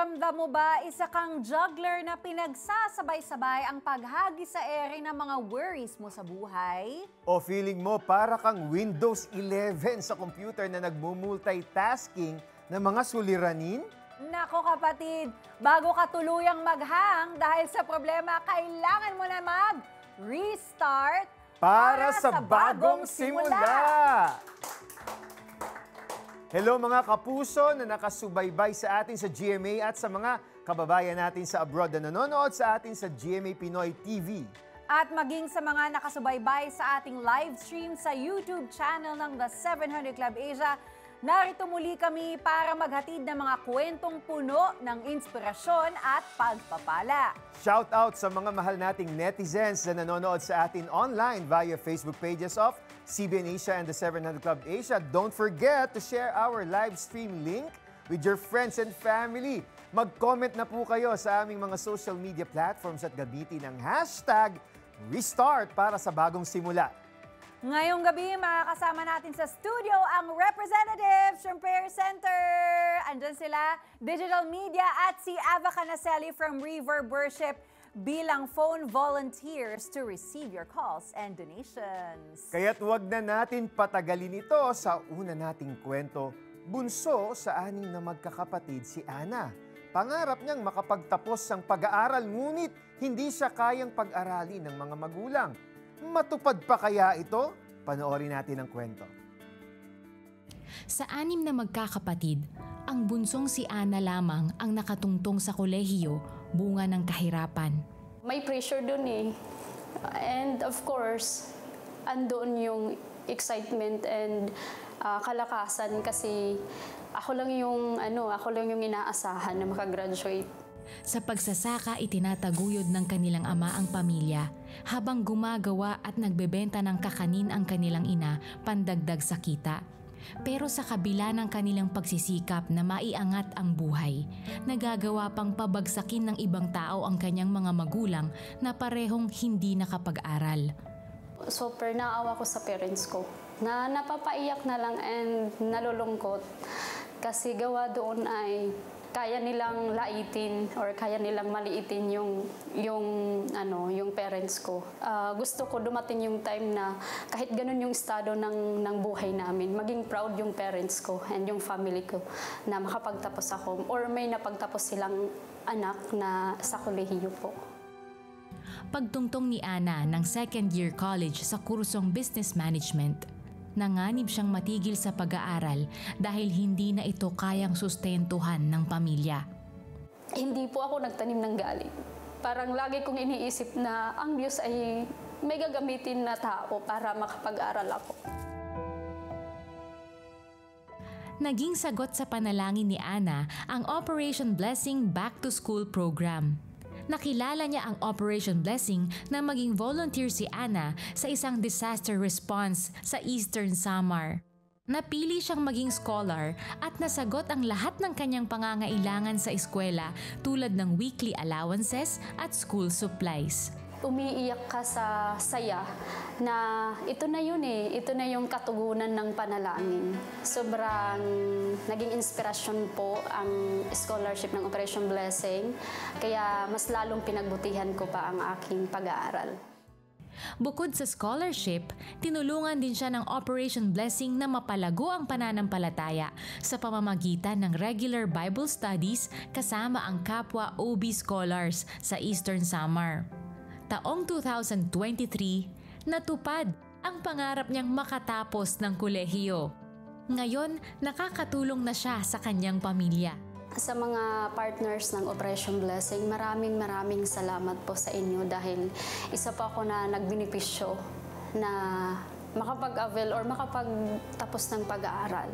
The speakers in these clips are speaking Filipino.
Ramdam mo ba isa kang juggler na pinagsasabay-sabay ang paghagi sa ere ng mga worries mo sa buhay? O feeling mo para kang Windows 11 sa computer na nagmumultitasking ng mga suliranin? Nako kapatid, bago ka tuluyang maghang dahil sa problema, kailangan mo na mag-restart Para sa bagong simula! Hello mga kapuso na nakasubaybay sa atin sa GMA at sa mga kababayan natin sa abroad na nanonood sa atin sa GMA Pinoy TV. At maging sa mga nakasubaybay sa ating live stream sa YouTube channel ng The 700 Club Asia, narito muli kami para maghatid ng mga kwentong puno ng inspirasyon at pagpapala. Shout out sa mga mahal nating netizens na nanonood sa atin online via Facebook pages of CBN Asia and The 700 Club Asia. Don't forget to share our live stream link with your friends and family. Mag-comment na po kayo sa aming mga social media platforms at gamitin ang hashtag Restart para sa bagong simula. Ngayong gabi, makakasama natin sa studio ang representatives from Prayer Center. Andyan sila, digital media at si Ava Canaselli from Reverb Worship bilang phone volunteers to receive your calls and donations. Kaya't huwag na natin patagalin ito sa una nating kwento. Bunso sa anim na magkakapatid si Ana. Pangarap niyang makapagtapos ng pag-aaral ngunit hindi siya kayang pag-aralin ng mga magulang. Matupad pa kaya ito? Panoorin natin ang kwento. Sa anim na magkakapatid, ang bunsong si Ana lamang ang nakatungtong sa kolehiyo, bunga ng kahirapan. May pressure dun eh. And of course, andoon yung excitement and kalakasan kasi ako lang yung inaasahan na makagraduate. Sa pagsasaka, itinataguyod ng kanilang ama ang pamilya habang gumagawa at nagbebenta ng kakanin ang kanilang ina pandagdag sa kita. Pero sa kabila ng kanilang pagsisikap na maiangat ang buhay, nagagawa pang pabagsakin ng ibang tao ang kanyang mga magulang na parehong hindi nakapag-aral. Super naawa ko sa parents ko na napapaiyak na lang and nalulungkot kasi gawa doon ay kaya nilang laitin or kaya nilang maliitin yung parents ko. Gusto ko dumating yung time na kahit ganun yung estado ng buhay namin, maging proud yung parents ko and yung family ko na makapagtapos ako or may napagtapos silang anak na sa kolehiyo po. Pagtungtong ni Ana ng second year college sa kursong Business Management, nanganib siyang matigil sa pag-aaral dahil hindi na ito kayang sustentuhan ng pamilya. Hindi po ako nagtanim ng galit. Parang lagi kong iniisip na ang Diyos ay may gagamitin na tao para makapag-aral ako. Naging sagot sa panalangin ni Ana ang Operation Blessing Back to School program. Nakilala niya ang Operation Blessing na maging volunteer si Ana sa isang disaster response sa Eastern Samar. Napili siyang maging scholar at nasagot ang lahat ng kanyang pangangailangan sa eskwela tulad ng weekly allowances at school supplies. Umiiyak ka sa saya na ito na yun eh, ito na yung katugunan ng panalangin. Sobrang naging inspirasyon po ang scholarship ng Operation Blessing, kaya mas lalong pinagbutihan ko pa ang aking pag-aaral. Bukod sa scholarship, tinulungan din siya ng Operation Blessing na mapalago ang pananampalataya sa pamamagitan ng regular Bible studies kasama ang kapwa OB scholars sa Eastern Samar. Taong 2023, natupad ang pangarap niyang makatapos ng kolehiyo. Ngayon, nakakatulong na siya sa kanyang pamilya. Sa mga partners ng Operation Blessing, maraming salamat po sa inyo dahil isa pa ako na nagbenepisyo na makapag-avail or makapagtapos ng pag-aaral.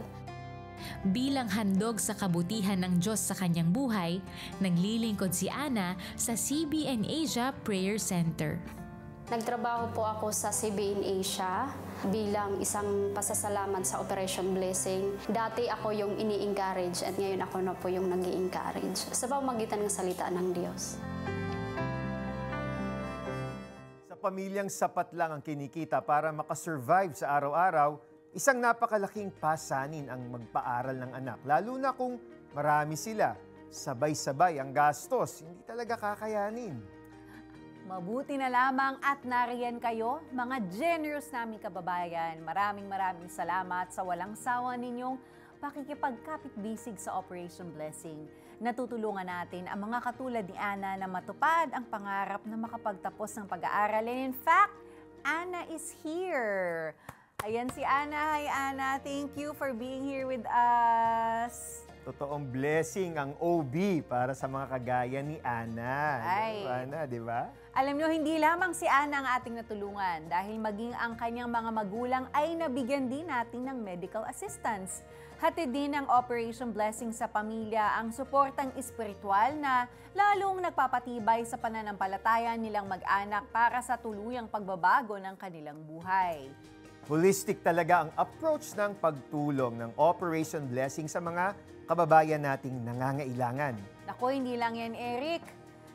Bilang handog sa kabutihan ng Diyos sa kanyang buhay, naglilingkod si Ana sa CBN Asia Prayer Center. Nagtrabaho po ako sa CBN Asia bilang isang pasasalamat sa Operation Blessing. Dati ako yung ini-encourage at ngayon ako na po yung nag-i-encourage sa pamamagitan ng salita ng Diyos. Sa pamilyang sapat lang ang kinikita para makasurvive sa araw-araw, isang napakalaking pasanin ang magpaaral ng anak, lalo na kung marami sila. sabay-sabay ang gastos. Hindi talaga kakayanin. Mabuti na lamang at nariyan kayo, mga generous naming kababayan. Maraming salamat sa walang sawa ninyong pakikipagkapit-bisig sa Operation Blessing. Natutulungan natin ang mga katulad ni Ana na matupad ang pangarap na makapagtapos ng pag-aaral. And in fact, Ana is here. Ayan si Ana. Hi Ana, thank you for being here with us. Totoong blessing ang OB para sa mga kagaya ni Ana. Ay. Ana, di ba? Alam nyo, hindi lamang si Ana ang ating natulungan dahil maging ang kanyang mga magulang ay nabigyan din natin ng medical assistance. Hatid din ng Operation Blessing sa pamilya ang suportang espiritual na lalong nagpapatibay sa pananampalataya nilang mag-anak para sa tuluyang pagbabago ng kanilang buhay. Holistic talaga ang approach ng pagtulong ng Operation Blessing sa mga kababayan nating nangangailangan. Naku, hindi lang yan, Eric.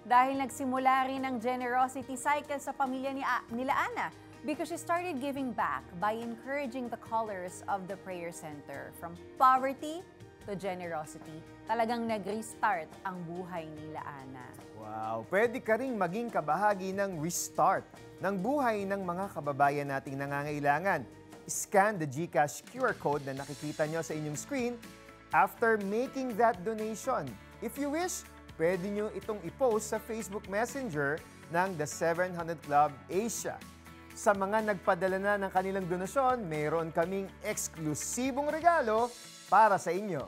Dahil nagsimula rin ang generosity cycle sa pamilya nila Ana because she started giving back by encouraging the callers of the prayer center from poverty to generosity. Talagang nag-restart ang buhay nila Ana. Wow! Pwede ka ring maging kabahagi ng restart ng buhay ng mga kababayan nating nangangailangan. Scan the GCash QR code na nakikita nyo sa inyong screen after making that donation. If you wish, pwede nyo itong i-post sa Facebook Messenger ng The 700 Club Asia. Sa mga nagpadala na ng kanilang donasyon, mayroon kaming eksklusibong regalo para sa inyo.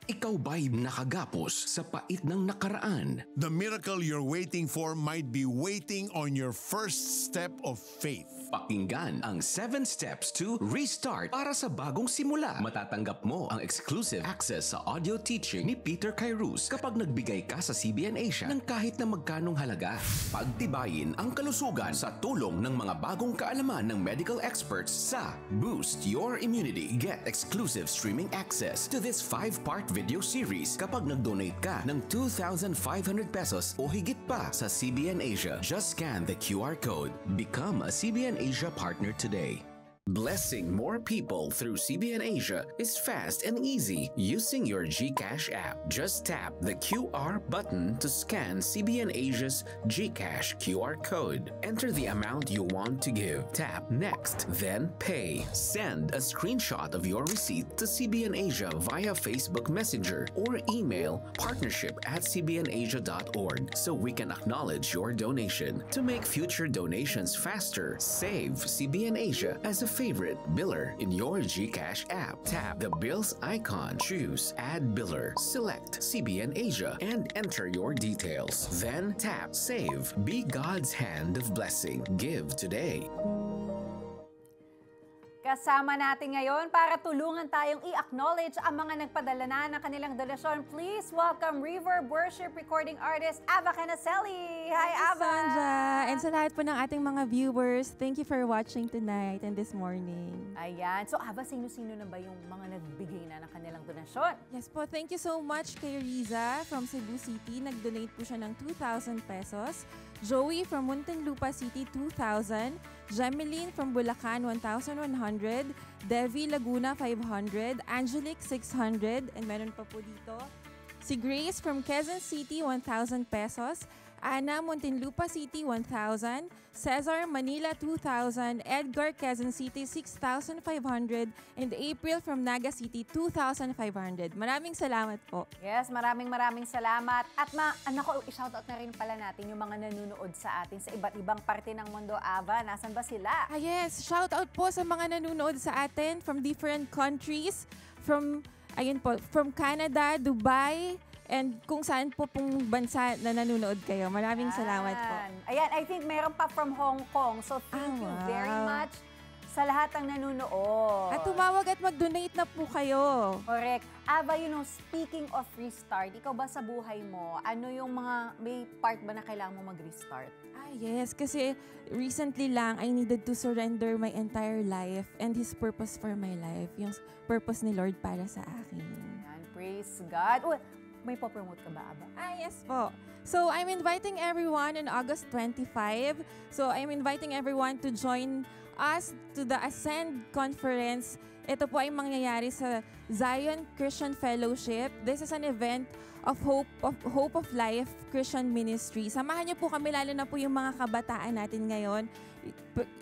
Ikaw ba'y nakagapos sa pait ng nakaraan? The miracle you're waiting for might be waiting on your first step of faith. Pakinggan ang 7 Steps to Restart para sa bagong simula. Matatanggap mo ang exclusive access sa audio teaching ni Peter Kairos kapag nagbigay ka sa CBN Asia ng kahit na magkanong halaga. Pagtibayin ang kalusugan sa tulong ng mga bagong kaalaman ng medical experts sa Boost Your Immunity. Get exclusive streaming access to this 5-part video series kapag nag-donate ka ng 2,500 pesos o higit pa sa CBN Asia. Just scan the QR code. Become a CBN Asia partner today. Blessing more people through CBN Asia is fast and easy using your GCash app. Just tap the QR button to scan CBN Asia's GCash QR code. Enter the amount you want to give. Tap Next, then Pay. Send a screenshot of your receipt to CBN Asia via Facebook Messenger or email partnership@cbnasia.org so we can acknowledge your donation. To make future donations faster, save CBN Asia as a favorite biller in your GCash app. Tap the bills icon, choose Add Biller, select CBN Asia, and enter your details. Then tap Save. Be God's hand of blessing. Give today. Kasama natin ngayon para tulungan tayong i-acknowledge ang mga nagpadala na ng kanilang donasyon. Please welcome River Worship recording artist Ava Canacelli. Hi, Ava! Sandra! And sa lahat po ng ating mga viewers, thank you for watching tonight and this morning. Ayan. So, Ava, sino-sino na ba yung mga nagbigay na ng kanilang donasyon? Yes po, thank you so much kay Riza from Cebu City. Nag-donate po siya ng 2,000 pesos. Joey from Muntinlupa City, 2,000. Jemeline from Bulacan, 1,100. Devi Laguna, 500. Angelic, 600. And meron pa po dito si Grace from Quezon City, 1,000 pesos. Ana Muntinlupa City, 1,000. Cesar Manila, 2,000. Edgar Quezon City, 6,500. And April from Naga City, 2,500. Maraming salamat po. Yes, maraming salamat. At i-shoutout na rin pala natin yung mga nanonood sa atin sa iba't ibang parte ng mundo. Ava, nasan ba sila? Ah yes, shout out po sa mga nanonood sa atin from different countries. From Canada, Dubai, and kung saan po pong bansa na nanonood kayo. Maraming salamat po. Ayan, I think meron pa from Hong Kong. So thank you very much sa lahat ng nanonood. At tumawag at mag-donate na po kayo. Correct. Ava, speaking of restart, ikaw ba sa buhay mo, ano yung may part ba na kailangan mo mag-restart? Yes, kasi recently lang, I needed to surrender my entire life and His purpose for my life. Yung purpose ni Lord para sa akin. Ayan, praise God. May po-promote ka ba, Aba? Yes po. So, I'm inviting everyone on August 25. So, I'm inviting everyone to join us to the Ascend Conference Ito po ay mangyayari sa Zion Christian Fellowship. This is an event of Hope of Life Christian Ministry. Samahan niyo po kami, lalo na po yung mga kabataan natin ngayon.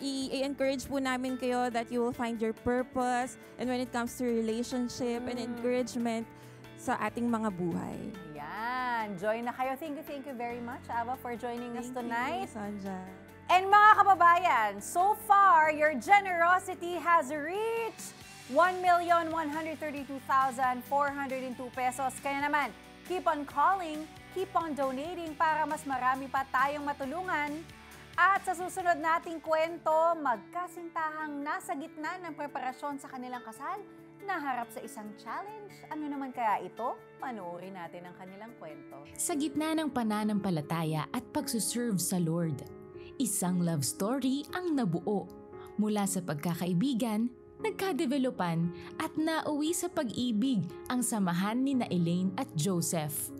I-encourage po namin kayo that you will find your purpose, and when it comes to relationship and encouragement sa ating mga buhay. Ayan, join na kayo. Thank you very much, Ava, for joining us tonight. Thank you, Sanja. And mga kababayan, so far, your generosity has reached 1,132,402 pesos. Kaya naman, keep on calling, keep on donating para mas marami pa tayong matulungan. At sa susunod nating kwento, magkasintahang nasa gitna ng preparasyon sa kanilang kasal, naharap sa isang challenge. Ano naman kaya ito? Panoorin natin ang kanilang kwento. Sa gitna ng pananampalataya at pagsuserve sa Lord, isang love story ang nabuo mula sa pagkakaibigan, nagkadevelopan at nauwi sa pag-ibig ang samahan ni na Elaine at Joseph.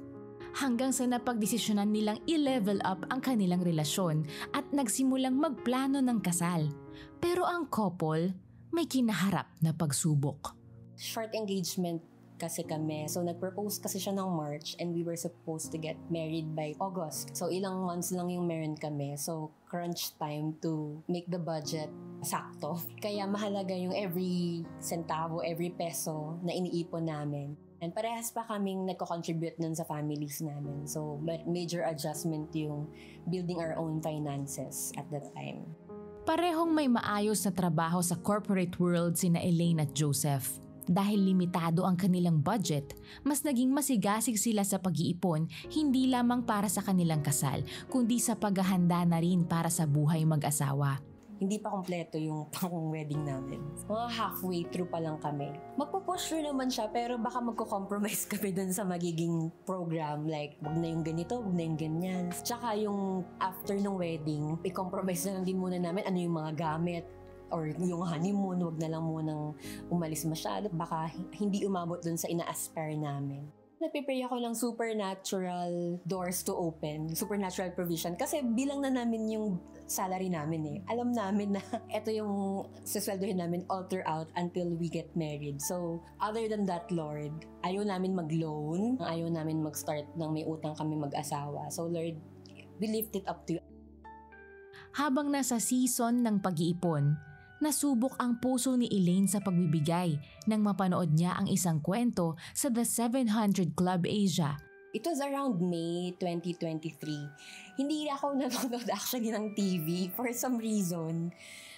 Hanggang sa napagdesisyonan nilang i-level up ang kanilang relasyon at nagsimulang magplano ng kasal. Pero ang couple may kinaharap na pagsubok. Short engagement kasi kami. So, nag-propose kasi siya ng March and we were supposed to get married by August. So, ilang months lang yung meron kami. So, crunch time to make the budget sakto. Kaya mahalaga yung every centavo, every peso na iniipon namin. And parehas pa kaming nagko-contribute nun sa families namin. So, major adjustment yung building our own finances at that time. Parehong may maayos na trabaho sa corporate world sina Elaine at Joseph. Dahil limitado ang kanilang budget, mas naging masigasig sila sa pag-iipon hindi lamang para sa kanilang kasal, kundi sa paghahanda na rin para sa buhay mag-asawa. Hindi pa kompleto yung pang-wedding namin. Mga halfway through pa lang kami. Magpo-push through naman siya, pero baka magko-compromise kami dun sa magiging program. Like, wag na yung ganito, wag na yung ganyan. Tsaka yung after ng wedding, i-compromise na lang din muna namin ano yung mga gamit. Or yung honeymoon, wag na lang munang umalis masyado. Baka hindi umabot dun sa ina-aspire namin. Nagpipray ako ng supernatural doors to open, supernatural provision. Kasi bilang na namin yung salary namin alam namin na ito yung sasweldohin namin all throughout until we get married. So, other than that, Lord, ayaw namin mag-loan, ayaw namin mag-start ng may utang kami mag-asawa. So, Lord, we lift it up to you. Habang nasa season ng pag-iipon, nasubok ang puso ni Elaine sa pagbibigay nang mapanood niya ang isang kwento sa The 700 Club Asia. It was around May 2023. Hindi ako nanonood actually ng TV for some reason.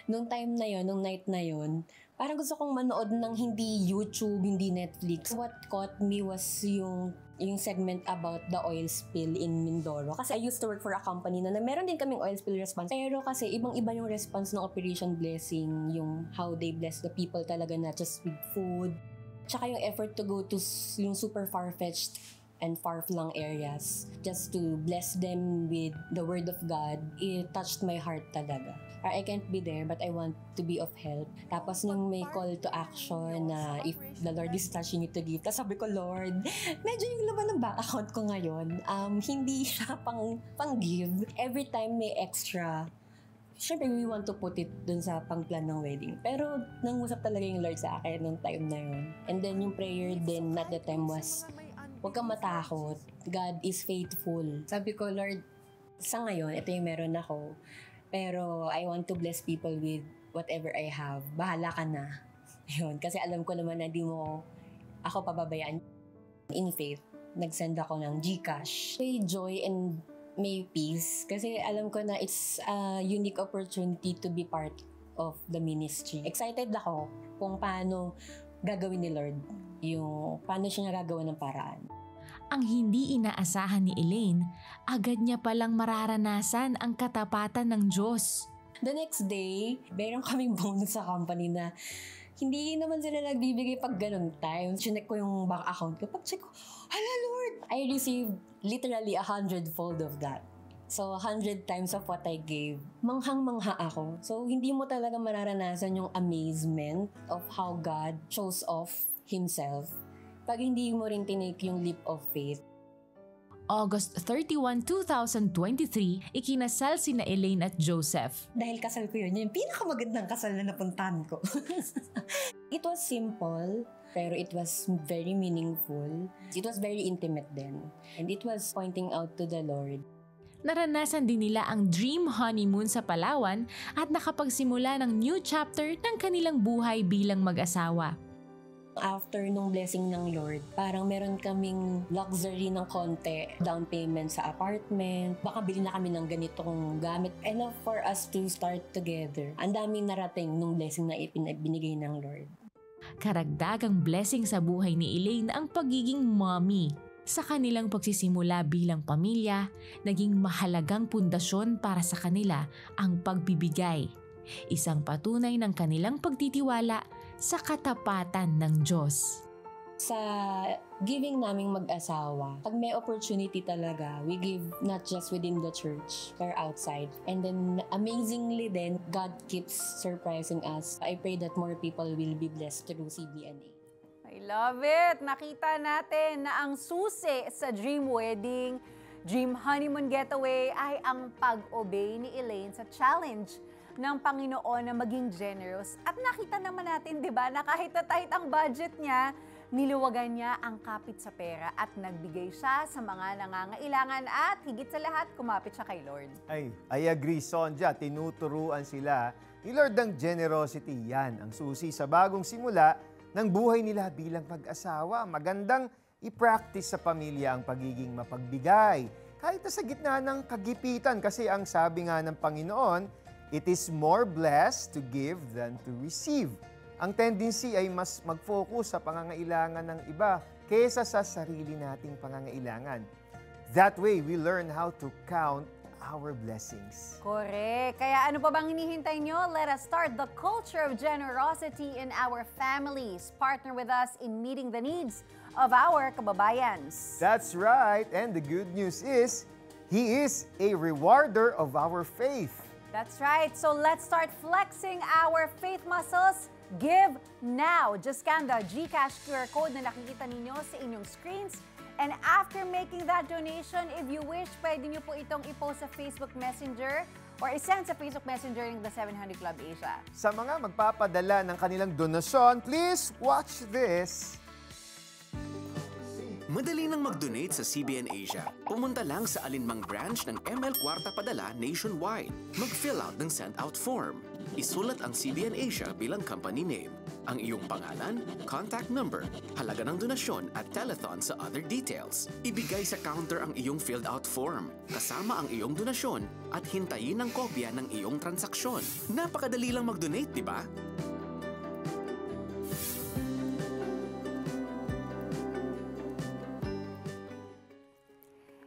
Nung time na yon, nung night na yon, parang gusto kong manood ng hindi YouTube, hindi Netflix. What caught me was yung segment about the oil spill in Mindoro. Kasi I used to work for a company na meron din kaming oil spill response. Pero kasi ibang-iba yung response ng Operation Blessing, yung how they bless the people talaga, not just with food. Tsaka yung effort to go to yung super far-fetched and far-flung areas just to bless them with the Word of God. It touched my heart talaga. I can't be there but I want to be of help. Tapos nung may call to action na if the Lord is touching you to give, tapos sabi ko, Lord, medyo yung laman ng bank account ko ngayon, hindi siya pang-give. Every time may extra, syempre we want to put it dun sa pang-plan ng wedding. Pero nangusap talaga yung Lord sa akin nung time na yun. And then yung prayer din at the time was, huwag kang matakot, God is faithful. Sabi ko, Lord, sa ngayon, ito yung meron ako. Pero I want to bless people with whatever I have. Bahala ka na. Yun. Kasi alam ko naman na di mo ako pababayaan. In faith, nag-send ako ng GCash. May joy and may peace. Kasi alam ko na it's a unique opportunity to be part of the ministry. Excited ako kung paano gagawin ni Lord. Yung paano siya nagagawa ng paraan. Ang hindi inaasahan ni Elaine, agad niya palang mararanasan ang katapatan ng Diyos. The next day, meron kaming bonus sa company na hindi naman sila nagbibigay pag ganun time. Chinek ko yung bank account ko. Pag-check ko, hala Lord! I received literally 100-fold of that. So, 100 times of what I gave. Manghang-mangha ako. So, hindi mo talaga mararanasan yung amazement of how God shows off Himself pag hindi mo rin tinake yung leap of faith. August 31, 2023, ikinasal sina Elaine at Joseph. Dahil kasal ko yun, yung pinakamagandang kasal na napuntahan ko. It was simple, pero it was very meaningful. It was very intimate then. And it was pointing out to the Lord. Naranasan din nila ang dream honeymoon sa Palawan at nakapagsimula ng new chapter ng kanilang buhay bilang mag-asawa. After nung blessing ng Lord, parang meron kaming luxury ng konti, down payment sa apartment, baka bili na kami ng ganitong gamit. Enough for us to start together. Ang daming narating nung blessing na binigay ng Lord. Karagdagang blessing sa buhay ni Elaine ang pagiging mommy. Sa kanilang pagsisimula bilang pamilya, naging mahalagang pundasyon para sa kanila ang pagbibigay. Isang patunay ng kanilang pagtitiwala sa katapatan ng Diyos. Sa giving naming mag-asawa, pag may opportunity talaga, we give not just within the church, but outside. And then amazingly then, God keeps surprising us. I pray that more people will be blessed through CBNA. I love it! Nakita natin na ang susi sa dream wedding, dream honeymoon getaway ay ang pag-obey ni Elaine sa challenge ng Panginoon na maging generous. At nakita naman natin, di ba, na kahit na tight ang budget niya, niluwagan niya ang kapit sa pera at nagbigay siya sa mga nangangailangan at higit sa lahat, kumapit siya kay Lord. Ay, I agree, Sonja. Tinuturuan sila ni Lord ng generosity. Yan ang susi sa bagong simula ng buhay nila bilang mag-asawa. Magandang i-practice sa pamilya ang pagiging mapagbigay. Kahit na sa gitna ng kagipitan, kasi ang sabi nga ng Panginoon, it is more blessed to give than to receive. Ang tendency ay mas mag-focus sa pangangailangan ng iba kaysa sa sarili nating pangangailangan. That way, we learn how to count our blessings. Correct. Kaya ano pa bang hinihintay nyo? Let us start the culture of generosity in our families. Partner with us in meeting the needs of our kababayans. That's right. And the good news is, He is a rewarder of our faith. That's right. So let's start flexing our faith muscles. Give now. Just scan the GCash QR code na nakikita ninyo sa inyong screens. And after making that donation, if you wish, pwede nyo po itong i-post sa Facebook Messenger or i-send sa Facebook Messenger ng The 700 Club Asia. Sa mga magpapadala ng kanilang donasyon, please watch this. Madali nang mag-donate sa CBN Asia. Pumunta lang sa alinmang branch ng ML Kwarta Padala nationwide. Mag-fill out ng send-out form. Isulat ang CBN Asia bilang company name, ang iyong pangalan, contact number, halaga ng donasyon at telethon sa other details. Ibigay sa counter ang iyong filled-out form, kasama ang iyong donasyon at hintayin ang kopya ng iyong transaksyon. Napakadali lang mag-donate, di ba?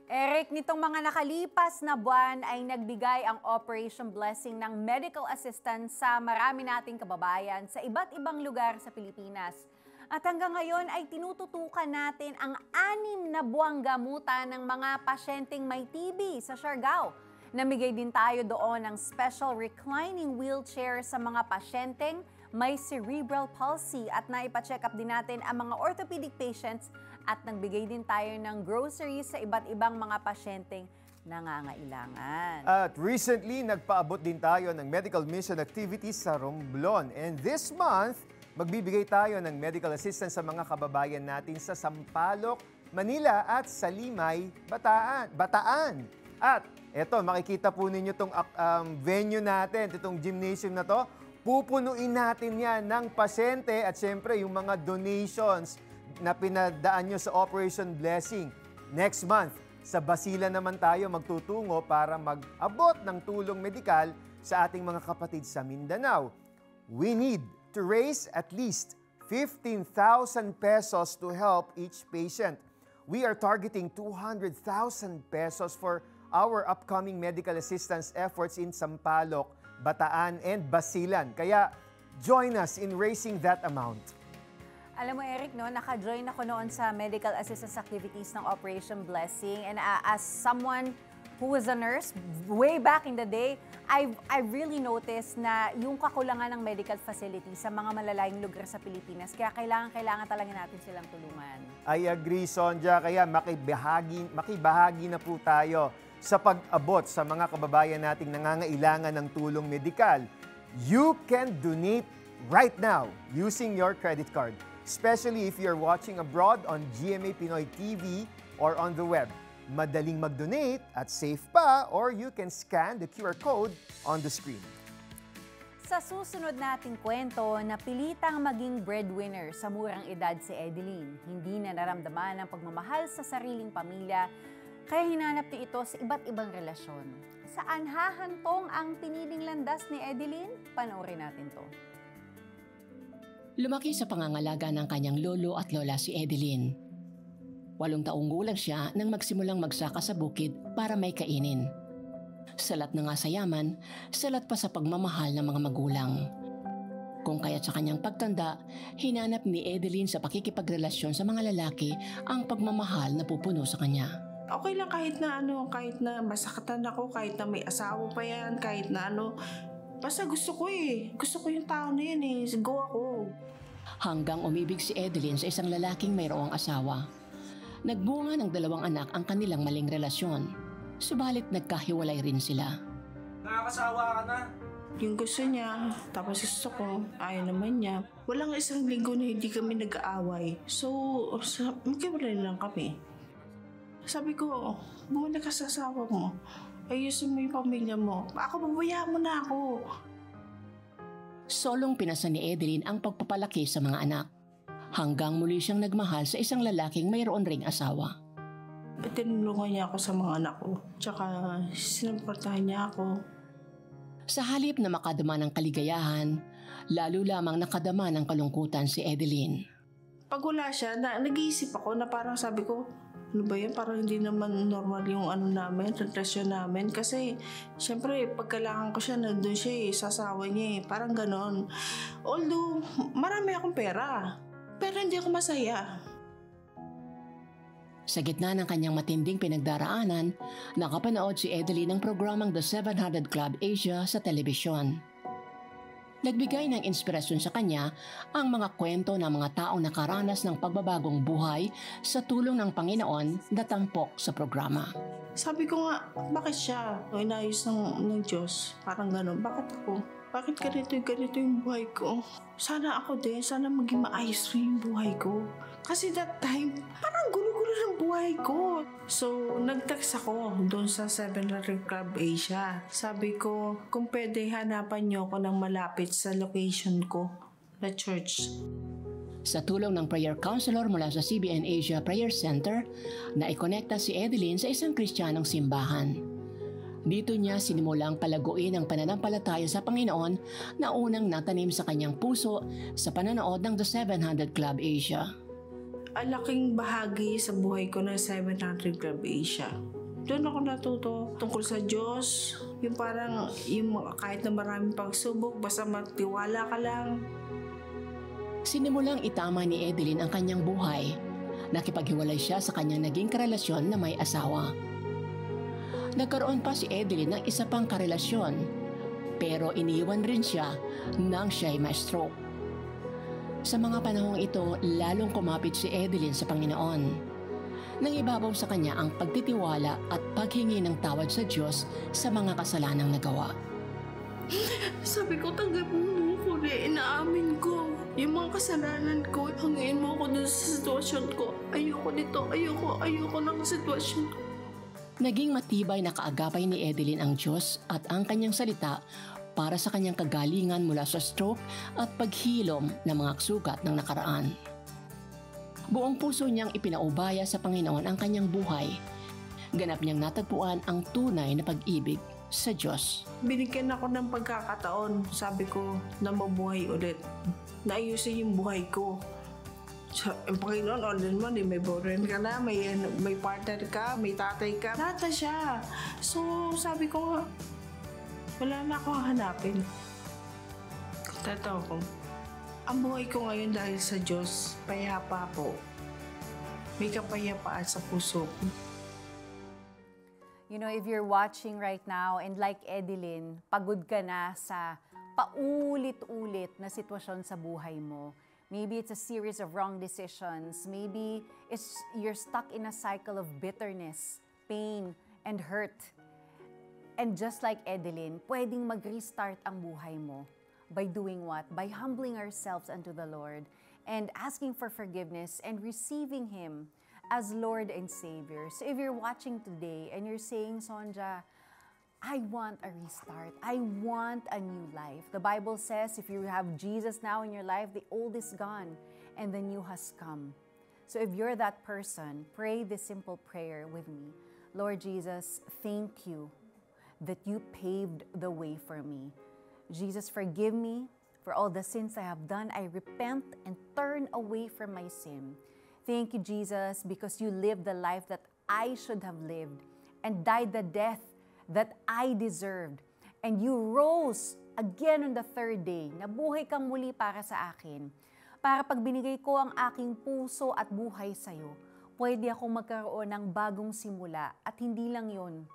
Eric, nitong mga nakalipas na buwan ay nagbigay ang Operation Blessing ng medical assistance sa marami nating kababayan sa iba't ibang lugar sa Pilipinas. At hanggang ngayon ay tinututukan natin ang 6 na buwang gamutan ng mga pasyenteng may TB sa Siargao. Namigay din tayo doon ng special reclining wheelchair sa mga pasyenteng may cerebral palsy at naipa-check up din natin ang mga orthopedic patients at nagbigay din tayo ng groceries sa iba't ibang mga pasyenteng nangangailangan. At recently, nagpaabot din tayo ng medical mission activities sa Romblon. And this month, magbibigay tayo ng medical assistance sa mga kababayan natin sa Sampaloc, Manila at Salimay, Bataan. At eto, makikita po ninyo itong venue natin, itong gymnasium na to. Pupunuin natin yan ng pasyente at syempre yung mga donations na pinadaan nyo sa Operation Blessing. Next month, sa Basilan naman tayo magtutungo para mag-abot ng tulong medikal sa ating mga kapatid sa Mindanao. We need to raise at least 15,000 pesos to help each patient. We are targeting 200,000 pesos for our upcoming medical assistance efforts in Sampaloc, Bataan, and Basilan. Kaya join us in raising that amount. Alam mo, Eric, no, naka-join ako noon sa medical assistance activities ng Operation Blessing. And as someone who was a nurse way back in the day, I've really noticed na yung kakulangan ng medical facility sa mga malalayong lugar sa Pilipinas. Kaya kailangan talaga natin silang tulungan. I agree, Sonja. Kaya makibahagi na po tayo sa pag-abot sa mga kababayan nating nangangailangan ng tulong medikal. You can donate right now using your credit card, especially if you're watching abroad on GMA Pinoy TV or on the web. Madaling mag-donate at safe pa, or you can scan the QR code on the screen. Sa susunod nating kwento, napilitang maging breadwinner sa murang edad si Edeline. Hindi na naramdaman ang pagmamahal sa sariling pamilya, kaya hinanap niya ito sa iba't ibang relasyon. Saan hahantong ang piniling landas ni Edeline? Panoorin natin to. Lumaki sa pangangalaga ng kanyang lolo at lola si Edeline. 8 taong gulang siya nang magsimulang magsaka sa bukid para may kainin. Salat na nga sa yaman, salat pa sa pagmamahal ng mga magulang. Kung kaya't sa kanyang pagtanda, hinanap ni Edeline sa pakikipagrelasyon sa mga lalaki ang pagmamahal na pupuno sa kanya. Okay lang kahit na masakatan ako, kahit na may asawa pa yan, kahit na basta gusto ko Gusto ko yung tao na yan go ako. Hanggang umibig si Edeline sa isang lalaking mayroong asawa. Nagbunga ng 2 anak ang kanilang maling relasyon. Subalit nagkahiwalay rin sila. Nakakasawa ka na. Yung gusto niya, tapos gusto ko, ayaw naman niya. Walang isang linggo na hindi kami nag-aaway. So, magkiwalay lang kami. Sabi ko, bumalik ka sa asawa mo. Ayusin mo yung pamilya mo. Ako, babayaan mo na ako. Solong pinasa ni Edeline ang pagpapalaki sa mga anak. Hanggang muli siyang nagmahal sa isang lalaking mayroon ring asawa. Tinulungan niya ako sa mga anak ko. Tsaka sinuportahan niya ako. Sa halip na makadama ng kaligayahan, lalo lamang nakadama ng kalungkutan si Edeline. Pag wala siya, nag-iisip ako na parang sabi ko, ano ba yan? Parang hindi naman normal yung namin, relasyon namin. Kasi, syempre, pag kailangan ko siya, nandun siya sasawa niya parang ganon. Although, marami akong pera. Pero hindi ako masaya. Sa gitna ng kanyang matinding pinagdaraanan, nakapanood si Edeline ng programang The 700 Club Asia sa telebisyon. Nagbigay ng inspirasyon sa kanya ang mga kwento ng mga taong nakaranas ng pagbabagong buhay sa tulong ng Panginoon na tampok sa programa. Sabi ko nga, bakit siya? Inayos ng Diyos. Parang gano'n. Bakit ako? Bakit ganito yung buhay ko? Sana ako din. Sana maging maayos rin yung buhay ko. Kasi that time, parang gulo-gulo ng buhay ko. So, nag-text ako doon sa 700 Club Asia. Sabi ko, kung pwede hanapan niyo ako ng malapit sa location ko na church. Sa tulong ng prayer counselor mula sa CBN Asia Prayer Center, naikonekta si Edeline sa isang Kristiyanong simbahan. Dito niya sinimulang palaguin ang pananampalataya sa Panginoon na unang natanim sa kanyang puso sa pananood ng The 700 Club Asia. Ang laking bahagi sa buhay ko ng 700 Club Asia. Doon ako natuto tungkol sa Diyos. Yung parang kahit na maraming pagsubok, basta magtiwala ka lang. Sinimulang itama ni Edeline ang kanyang buhay. Nakipaghiwalay siya sa kanyang naging karelasyon na may asawa. Nagkaroon pa si Edeline ng isa pang karelasyon, pero iniwan rin siya nang siya'y ma-stroke. Sa mga panahong ito, lalong kumapit si Edeline sa Panginoon. Nangibabaw sa kanya ang pagtitiwala at paghingi ng tawad sa Diyos sa mga kasalanang nagawa. Sabi ko, tanggapin mo ko na inaamin ko yung mga kasalanan ko. Hangain mo ako dun sa sitwasyon ko. Ayoko nito, ayoko ng sitwasyon ko. Naging matibay na kaagapay ni Edeline ang Diyos at ang kanyang salita para sa kanyang kagalingan mula sa stroke at paghilom ng mga sugat ng nakaraan. Buong puso niyang ipinaubaya sa Panginoon ang kanyang buhay. Ganap niyang natagpuan ang tunay na pag-ibig sa Diyos. Binigyan ako ng pagkakataon, sabi ko, na mabuhay ulit. Naayusin yung buhay ko. Ang Panginoon, all in one, may boyfriend ka na, may partner ka, may tatay ka. Lahat na siya. So, sabi ko nga, wala na akong hanapin. Totoo ko. Ang buhay ko ngayon dahil sa Diyos, payapa po. May kapayapaan sa puso ko. You know, if you're watching right now and like Edeline, pagod ka na sa paulit-ulit na sitwasyon sa buhay mo. Maybe it's a series of wrong decisions. Maybe you're stuck in a cycle of bitterness, pain, and hurt. And just like Edeline, pwedeng mag-restart ang buhay mo. By doing what? By humbling ourselves unto the Lord and asking for forgiveness and receiving Him as Lord and Savior. So if you're watching today and you're saying, Sonja, I want a restart. I want a new life. The Bible says if you have Jesus now in your life, the old is gone and the new has come. So if you're that person, pray this simple prayer with me. Lord Jesus, thank you that you paved the way for me. Jesus, forgive me for all the sins I have done. I repent and turn away from my sin. Thank you, Jesus, because you lived the life that I should have lived and died the death that I deserved. And you rose again on the third day. Nabuhay kang muli para sa akin. Para pag binigay ko ang aking puso at buhay sa'yo, pwede akong magkaroon ng bagong simula. At hindi lang yun,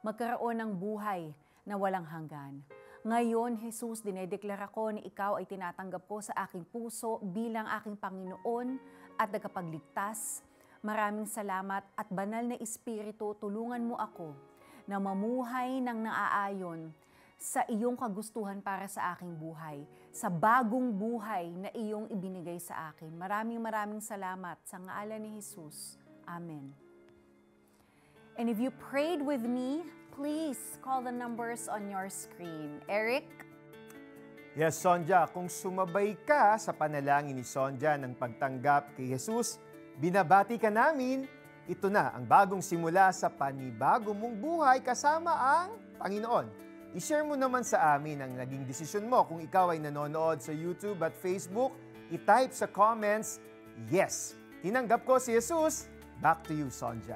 magkaroon ng buhay na walang hanggan. Ngayon, Jesus, dinedeklara ko na ikaw ay tinatanggap ko sa aking puso bilang aking Panginoon at tagapagligtas. Maraming salamat at banal na Espiritu, tulungan mo ako na mamuhay ng naaayon sa iyong kagustuhan para sa aking buhay, sa bagong buhay na iyong ibinigay sa akin. Maraming salamat sa ngalan ni Jesus. Amen. And if you prayed with me, please call the numbers on your screen. Eric? Yes, Sonja, kung sumabay ka sa panalangin ni Sonja ng pagtanggap kay Jesus, binabati ka namin. Ito na ang bagong simula sa panibago mong buhay kasama ang Panginoon. I-share mo naman sa amin ang naging desisyon mo. Kung ikaw ay nanonood sa YouTube at Facebook, i-type sa comments, yes, tinanggap ko si Jesus. Back to you, Sonja.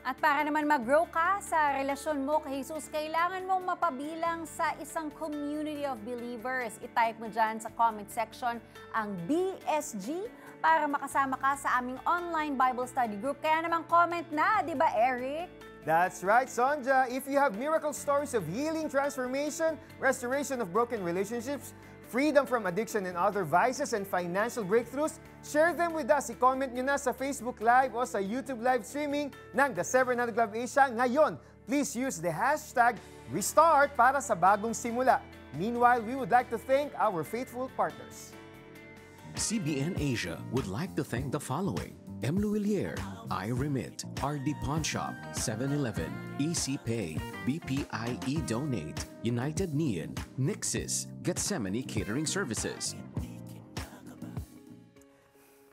At para naman mag-grow ka sa relasyon mo kay Jesus, kailangan mong mapabilang sa isang community of believers. I-type mo dyan sa comment section ang BSG para makasama ka sa aming online Bible study group. Kaya naman comment na, di ba Eric? That's right, Sonja. If you have miracle stories of healing, transformation, restoration of broken relationships, freedom from addiction and other vices, and financial breakthroughs, share them with us. I-comment nyo na sa Facebook Live o sa YouTube live streaming ng The 700 Club Asia ngayon. Please use the hashtag RESTART para sa bagong simula. Meanwhile, we would like to thank our faithful partners. CBN Asia would like to thank the following: M. Luillier, iRemit, RD Pawn Shop, 7-Eleven, EC Pay, BPIE Donate, United Neon, Nixis, Gethsemane Catering Services.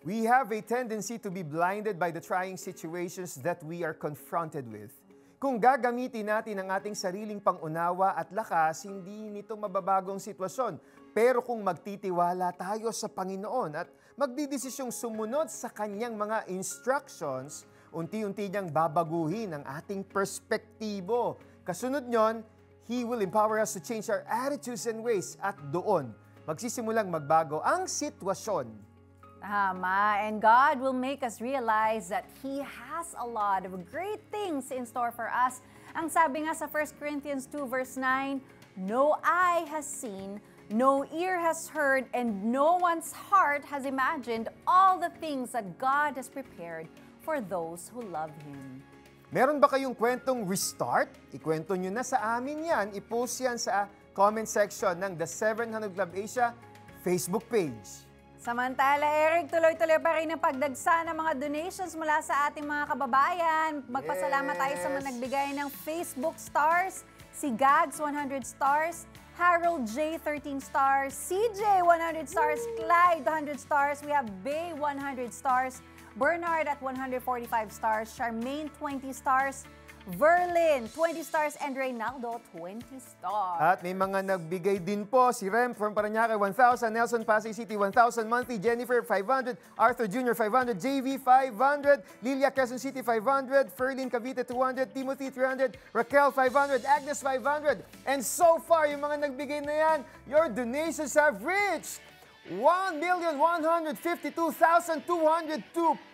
We have a tendency to be blinded by the trying situations that we are confronted with. Kung gagamitin natin ang ating sariling pangunawa at lakas, hindi nito mababagong sitwasyon. Pero kung magtitiwala tayo sa Panginoon at magdidesisyong sumunod sa Kanyang mga instructions, unti-unti niyang babaguhin ang ating perspektibo. Kasunod nyon, He will empower us to change our attitudes and ways at doon magsisimulang magbago ang sitwasyon. Tama. And God will make us realize that He has a lot of great things in store for us. Ang sabi nga sa 1 Corinthians 2 verse 9, no eye has seen, no ear has heard, and no one's heart has imagined all the things that God has prepared for those who love Him. Meron ba kayong kwentong restart? Ikwento nyo na sa amin yan. I-post yan sa comment section ng The 700 Club Asia Facebook page. Samantala, Eric, tuloy-tuloy pa rin ang pagdagsa ng mga donations mula sa ating mga kababayan. Magpasalamat tayo sa mga nagbigay ng Facebook stars, si Gags 100 stars, Harold J 13 stars, CJ 100 stars, Clyde 100 stars, we have Bay 100 stars, Bernard at 145 stars, Charmaine 20 stars, Verlin 20 stars, and Reynaldo 20 stars. At may mga nagbigay din po, si Rem from Parañaque 1,000, Nelson Pasay City 1,000 monthly, Jennifer 500, Arthur Jr. 500, JV 500, Lilia Quezon City 500, Ferlin Cavite 200, Timothy 300, Raquel 500, Agnes 500. And so far, yung mga nagbigay na yan, your donations have reached 1,152,202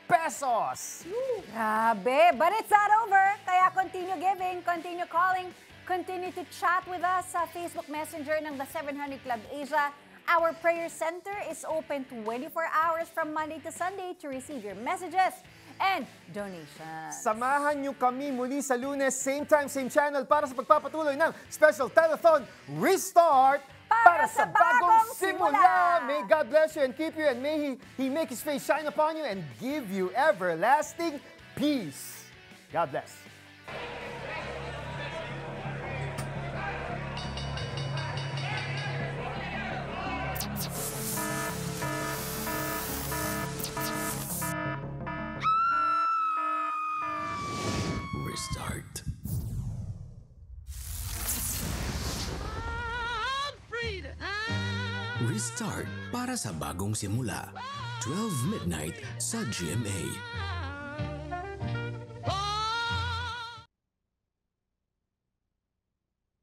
pesos. Grabe! But it's not over. Kaya continue giving, continue calling, continue to chat with us sa Facebook Messenger ng The 700 Club Asia. Our prayer center is open 24 hours from Monday to Sunday to receive your messages and donations. Samahan niyo kami muli sa Lunes, same time, same channel para sa pagpapatuloy ng Special Telethon Restart para sa bagong simula. May God bless you and keep you, and may He make His face shine upon you and give you everlasting peace. God bless. Restart. Restart para sa bagong simula. 12 midnight sa GMA.